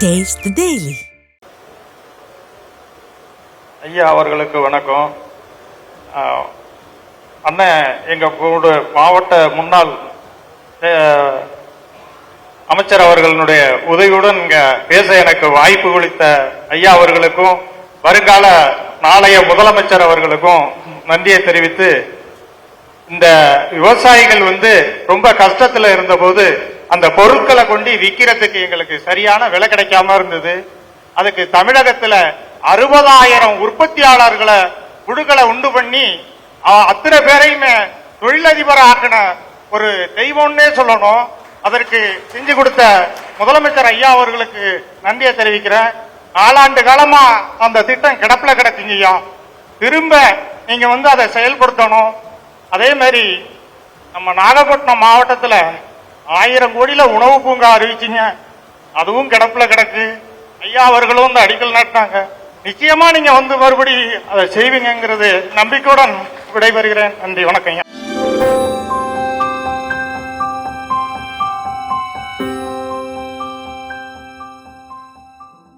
Taste the Daily. ஐயா அவர்களுக்கு வணக்கம். அண்ணன் எங்க மாவட்ட முன்னாள் அமைச்சர் அவர்களுடைய உதவியுடன் இங்க பேச எனக்கு வாய்ப்பு கொடுத்த ஐயா அவர்களுக்கும் வருங்கால நாளைய முதலமைச்சர் அவர்களுக்கும் நன்றியை தெரிவித்து, இந்த விவசாயிகள் ரொம்ப கஷ்டத்துல இருந்த போது அந்த பொருட்களை கொண்டு விற்கிறதுக்கு எங்களுக்கு சரியான விலை கிடைக்காம இருந்தது. அதுக்கு தமிழகத்துல 60,000 உற்பத்தியாளர்களை குழுக்களை உண்டு பண்ணி அத்தனை பேரையுமே தொழிலதிபர் ஆக்கின ஒரு தெய்வம்னே சொல்லணும். அதற்கு செஞ்சு கொடுத்த முதலமைச்சர் ஐயா அவர்களுக்கு நன்றியை தெரிவிக்கிறேன். 4 ஆண்டு காலமா அந்த திட்டம் கிடப்புல கிடக்குங்கய்யா. திரும்ப நீங்க அதை செயல்படுத்தணும். அதே மாதிரி நம்ம நாகப்பட்டினம் மாவட்டத்துல 1000 கோடியில உணவு பூங்கா அறிவிச்சிங்க, அதுவும் கிடப்புல கிடக்கு. ஐயா அவர்களும் அடிக்கல் நாட்டினாங்க. நிச்சயமா நீங்க மறுபடி அதை செய்வீங்கிறது நம்பிக்கையுடன் விடைபெறுகிறேன். நன்றி, வணக்கம்.